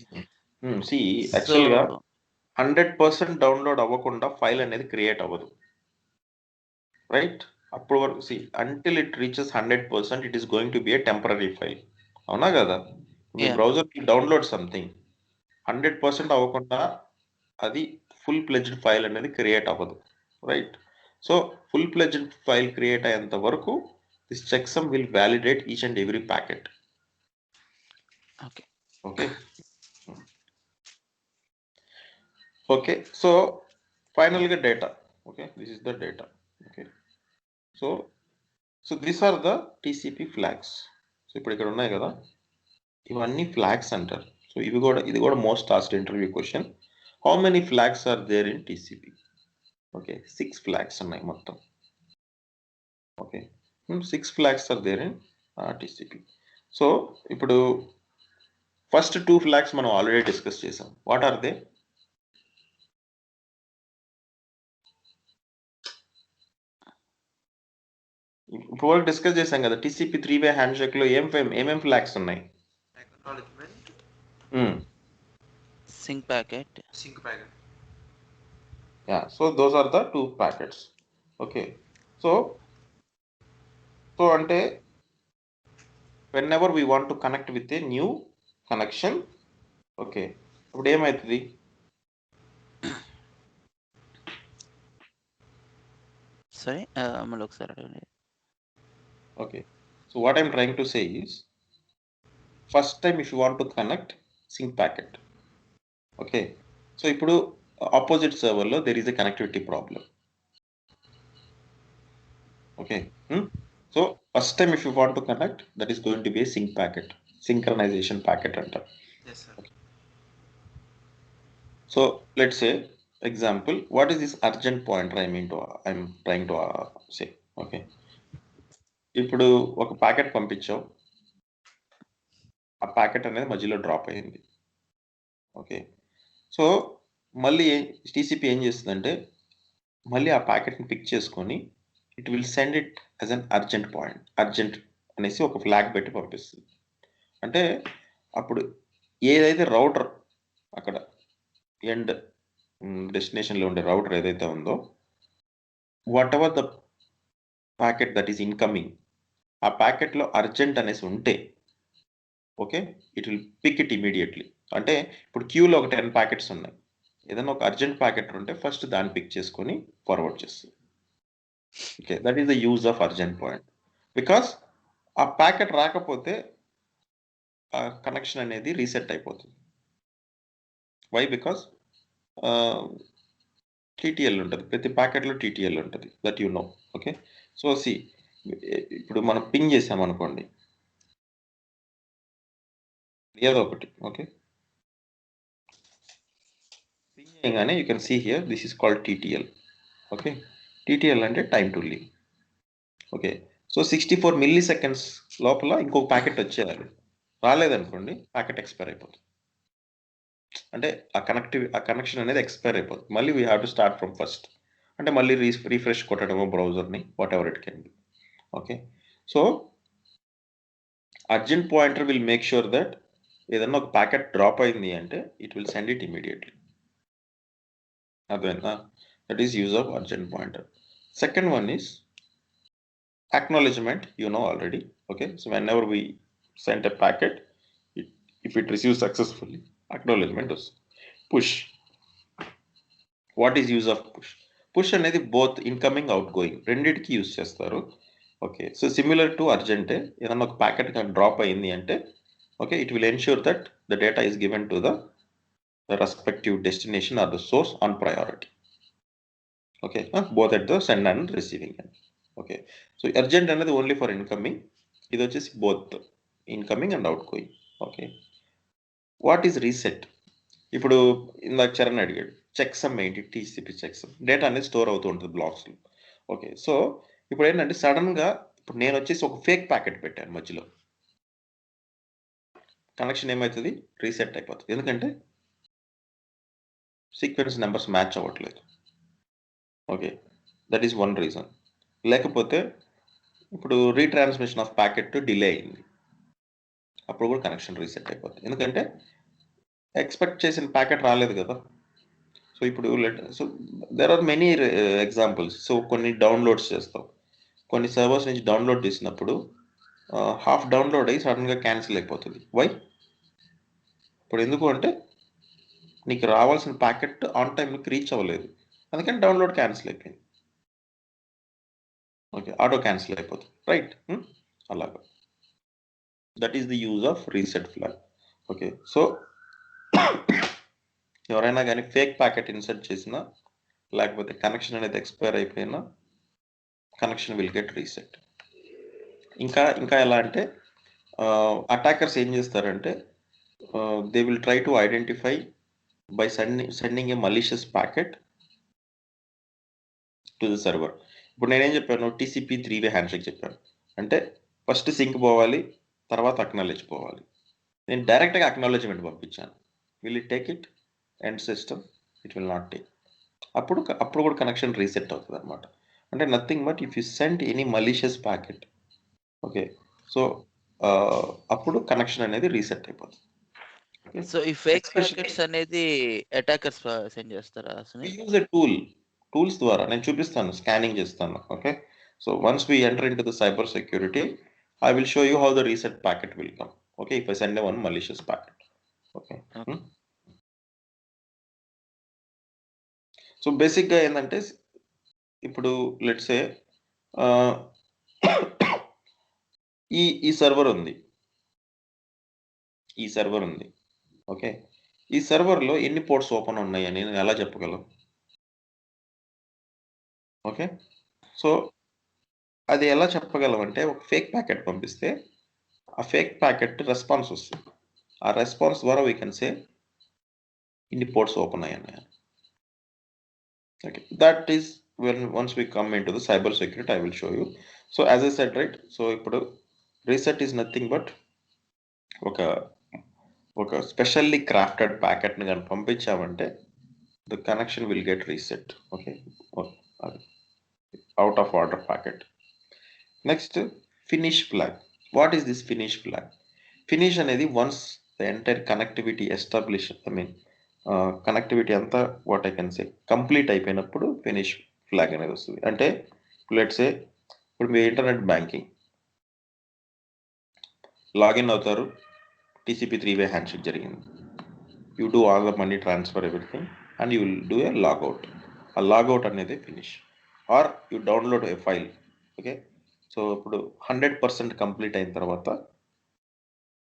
సి సో యాక్చువల్గా 100% డౌన్లోడ్ అవ్వకుండా ఫైల్ అనేది క్రియేట్ అవ్వదు, రైట్? అప్పుడు వరకు see until it reaches 100% it is going to be a temporary file, అవునా కదా? మీ Yeah. బ్రౌజర్ డౌన్లోడ్ సంథింగ్ 100% అవ్వకుండా అది ఫుల్ ప్లెజ్డ్ ఫైల్ అనేది క్రియేట్ అవ్వదు, right? So full fledged file create అయ్యేంత వరకు this checksum will validate each and every packet. Okay. Okay, okay. So ఫైనల్గా data. Okay, this is the data. Okay, so these are the TCP flags. So ఇప్పుడు ఇక్కడ ఉన్నాయి కదా, ఇవన్నీ flags అంటారు. So ఇది కూడా most asked interview question. How many flags are there in TCP? Okay, 6 flags ఉన్నాయి మొత్తం. Okay, 6 flags are there in TCP. So ఇప్పుడు ఫస్ట్ 2 ఫ్లాగ్స్ మనం ఆల్రెడీ డిస్కస్ చేసాం. What are they? ఇప్పుడు వరకు డిస్కస్ చేసాం కదా, టీసీపీ 3-way హ్యాండ్షేక్ లో ఏమేం ఫ్లాగ్స్ ఉన్నాయి? Acknowledgement, sync packet. sync packet. Yeah, so those are the 2 packets. Okay, so అంటే whenever we want to connect with a new connection, okay, ఇప్పుడు ఏమవుతుంది? సరే మళ్ళీ ఒకసారి అడగండి. Okay, so what I'm trying to say is, first time if you want to connect sync packet, okay, so ఇప్పుడు opposite server లో there is a connectivity problem. Okay, so first time if you want to connect, that is going to be a sync packet, synchronization packet అంటారు. Yes, sir. Okay. So let's say example, what is this urgent pointer I'm trying to say? Okay, ఇప్పుడు ఒక packet పంపించావు, ఆ packet అనేది మధ్యలో drop అయింది. Okay, so మళ్ళీ TCP ఏం చేస్తుందంటే, మళ్ళీ ఆ ప్యాకెట్ని పిక్ చేసుకొని it will send it as an urgent point, urgent అనేసి ఒక ఫ్లాగ్ పెట్టి పంపిస్తుంది. అంటే అప్పుడు ఏదైతే రౌటర్ అక్కడ ఎండ్ డెస్టినేషన్లో ఉండే రౌటర్ ఏదైతే ఉందో, whatever the packet that is incoming, ఆ ప్యాకెట్లో అర్జెంట్ అనేసి ఉంటే, okay, it will pick it immediately. అంటే ఇప్పుడు క్యూలో ఒక 10 ప్యాకెట్స్ ఉన్నాయి, ఏదైనా ఒక అర్జెంట్ ప్యాకెట్ ఉంటే ఫస్ట్ దాన్ని పిక్ చేసుకొని ఫార్వర్డ్ చేస్తుంది. Okay, that is the use of urgent point. Because ఆ ప్యాకెట్ రాకపోతే ఆ కనెక్షన్ అనేది రీసెట్ అయిపోతుంది. వై? బికాస్ టీటీఎల్ ఉంటుంది, ప్రతి ప్యాకెట్లో టీటీఎల్ ఉంటుంది, that you know. Okay, so ఇప్పుడు మనం పింగ్ చేసామనుకోండి ఏదో ఒకటి, ఓకే, పింగ్ చేయగానే you can see here this is called TTL. Okay, TTL అంటే time to leave. Okay, so 64 milliseconds లోపల ఇంకొక ప్యాకెట్ వచ్చేయాలి. రాలేదనుకోండి ప్యాకెట్ ఎక్స్పైర్ అయిపోతుంది. అంటే ఆ కనెక్షన్ అనేది ఎక్స్పైర్ అయిపోతుంది. మళ్ళీ we have to start from first. అంటే మళ్ళీ రీఫ్రెష్ కొట్టడమో బ్రౌజర్ని, whatever it can be. Okay, so urgent pointer will make sure that ఏదన్నా ఒక ప్యాకెట్ డ్రాప్ అయింది అంటే it will send it immediately. అర్థమైందా? That is use of urgent pointer. Second one is acknowledgement, you know already. Okay, so whenever we send a packet, if it receives successfully, acknowledgement is push. What is use of push? Push అనేది both incoming outgoing రెండిటికి use చేస్తారు. Okay, so similar to urgent, ఏదన్నా ఒక packet కానీ drop అయింది అంటే, okay, it will ensure that the data is given to the respective destination or the source on priority. Okay, both at the send and receiving end. Okay, so urgent అనేది only for incoming, ఇది వచ్చేసి both incoming and outgoing. Okay, what is reset? ఇప్పుడు ఇందాక చరణ్ అడిగాడు checksum ఏంటి, TCP check some data అనేది store అవుతూ ఉంటుంది బ్లాక్స్లో. ఓకే, సో ఇప్పుడు ఏంటంటే సడన్గా ఇప్పుడు నేను వచ్చేసి ఒక ఫేక్ ప్యాకెట్ పెట్టాను మధ్యలో, కనెక్షన్ ఏమవుతుంది, రీసెట్ అయిపోతుంది. ఎందుకంటే సీక్వెన్స్ నెంబర్స్ మ్యాచ్ అవ్వట్లేదు. Okay, that is one reason. లేకపోతే ఇప్పుడు రీట్రాన్స్మిషన్ ఆఫ్ ప్యాకెట్ డిలే అయింది, అప్పుడు కూడా కనెక్షన్ రీసెట్ అయిపోతుంది. ఎందుకంటే ఎక్స్పెక్ట్ చేసిన ప్యాకెట్ రాలేదు కదా. సో ఇప్పుడు so there are many examples. So కొన్ని డౌన్లోడ్స్ చేస్తాం, కొన్ని సర్వర్స్ నుంచి డౌన్లోడ్ చేసినప్పుడు హాఫ్ డౌన్లోడ్ అయ్యి సడన్గా క్యాన్సిల్ అయిపోతుంది. వై? ఇప్పుడు ఎందుకు అంటే నీకు రావాల్సిన ప్యాకెట్ ఆన్ టైంకి రీచ్ అవ్వలేదు, అందుకని డౌన్లోడ్ క్యాన్సిల్ అయిపోయింది. ఓకే, ఆటో క్యాన్సిల్ అయిపోతుంది, రైట్? అలాగా that is the use of reset flag. Okay, so ఎవరైనా కానీ ఫేక్ ప్యాకెట్ ఇన్సర్ట్ చేసినా లేకపోతే కనెక్షన్ అనేది ఎక్స్పైర్ అయిపోయినా కనెక్షన్ విల్ గెట్ రీసెట్. ఇంకా ఇంకా ఎలా అంటే అటాకర్స్ ఏం చేస్తారంటే they will try to identify by sending A malicious packet to the server. ఇప్పుడు నేనేం చెప్పాను, టీసీపీ 3-way హ్యాండ్షేక్ చెప్పాను. అంటే ఫస్ట్ సింక్ పోవాలి, తర్వాత అక్నాలెడ్జ్ పోవాలి. నేను డైరెక్ట్గా అక్నాలెడ్జ్మెంట్ పంపించాను. Will it take it? End system it will not take. అప్పుడు కూడా కనెక్షన్ రీసెట్ అవుతుంది అనమాట. అంటే nothing but if you send any malicious packet, okay, so అప్పుడు కనెక్షన్ అనేది రీసెట్ అయిపోతుంది. సో ఈ ఫేక్ ప్యాకెట్స్ అనేది అటాకర్స్ సెండ్ చేస్తారా? యూజ్ ఎ టూల్స్ ద్వారా నేను చూపిస్తాను, స్కానింగ్ చేస్తాను. Okay, so once we enter in to the cyber security I will show you how the reset packet will come. Okay, if I send one malicious packet. Okay, so బేసిక్గా ఏంటంటే ఇప్పుడు let's సే ఈ server ఉంది, okay, ఈ సర్వర్లో ఎన్ని ports open ఉన్నాయని నేను ఎలా చెప్పగలను? ఓకే, సో అది ఎలా చెప్పగలం అంటే ఒక ఫేక్ ప్యాకెట్ పంపిస్తే ఆ ఫేక్ ప్యాకెట్ రెస్పాన్స్ వస్తుంది, ఆ రెస్పాన్స్ ద్వారా వీ కెన్ సే ఇన్ని పోర్ట్స్ ఓపెన్ అయ్యాయి. Okay, that is once we come into the cyber security I will show you. So as I said right, so ఇప్పుడు reset is nothing but ఒక specially crafted ప్యాకెట్ని కానీ పంపించామంటే the connection will get reset. Okay, out of order packet. Next finish flag. What is this finish flag? Finish అనేది once the entire connectivity establish, connectivity అంతా what I can say complete అయిపోయినప్పుడు finish flag అనేది వస్తుంది. అంటే let's say ఇప్పుడు మీ internet banking login అవుతారు, TCP 3-way handshake జరిగింది, you do all the money transfer everything and you will do a logout. ఆ లాగౌట్ అనేది finish. Are you download a file. Okay, so ఇప్పుడు 100% కంప్లీట్ అయిన తర్వాత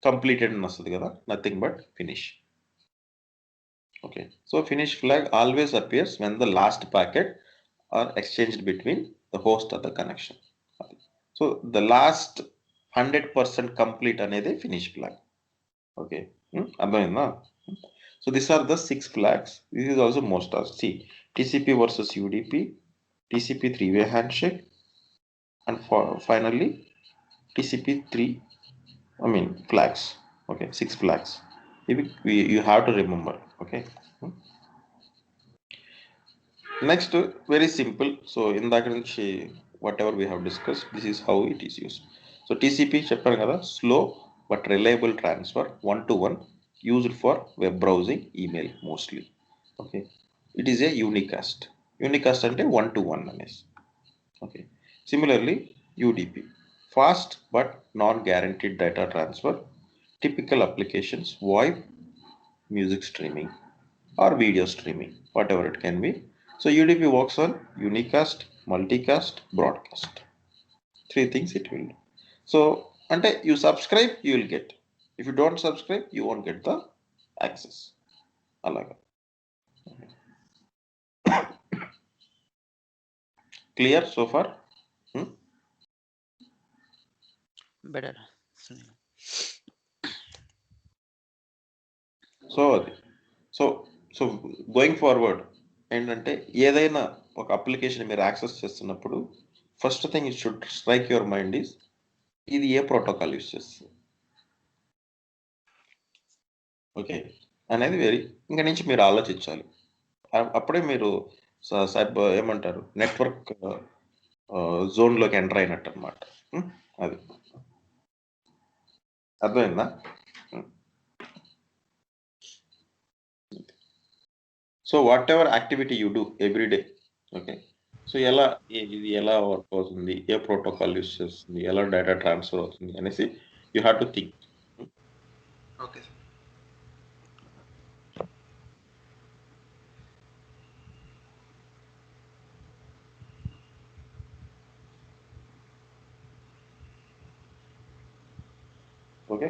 completed అని వస్తుంది కదా, nothing but finish. Okay, so finish flag always appears when the last packet are exchanged between the host of the connection. So the last 100% complete అనేది finish flag. Okay, అర్థమైందా? So these are the 6 flags. This is also most of see TCP versus UDP, TCP 3-way handshake, and finally TCP 3 flags. Okay, 6 flags. You have to remember. Okay, next very simple. So in that whatever we have discussed, this is how it is used. So TCP చెప్పాను కదా, slow but reliable transfer, one-to-one, used for web browsing, email mostly. Okay, it is a unicast. Unicast అంటే 1-to-1 అనేసి. Okay, similarly UDP, fast but non-guaranteed data transfer. Typical applications VoIP, music streaming or video streaming, whatever it can be. So UDP works on unicast, multicast, broadcast. 3 things it will do. So ante you subscribe you will get, if you don't subscribe you won't get the access. Alaga. Clear so far? Better. So so so going forward ఏంటంటే ఏదైనా ఒక application మీరు access చేస్తున్నప్పుడు first thing it should strike your mind is ఇది ఏ protocol use చేస్తుంది, okay అనేది ఇంకా నుంచి మీరు ఆలోచించాలి. అప్పుడే మీరు సైబర్ ఏమంటారు నెట్వర్క్ జోన్లోకి ఎంటర్ అయినట్టు అనమాట. అది అర్థమైందా? So what ever activity you do every day, okay, so ఇది ఎలా వర్క్ అవుతుంది, ఏ ప్రోటోకాల్ యూస్ చేస్తుంది, ఎలా డేటా ట్రాన్స్ఫర్ అవుతుంది అనేసి you have to think. Okay sir. Okay.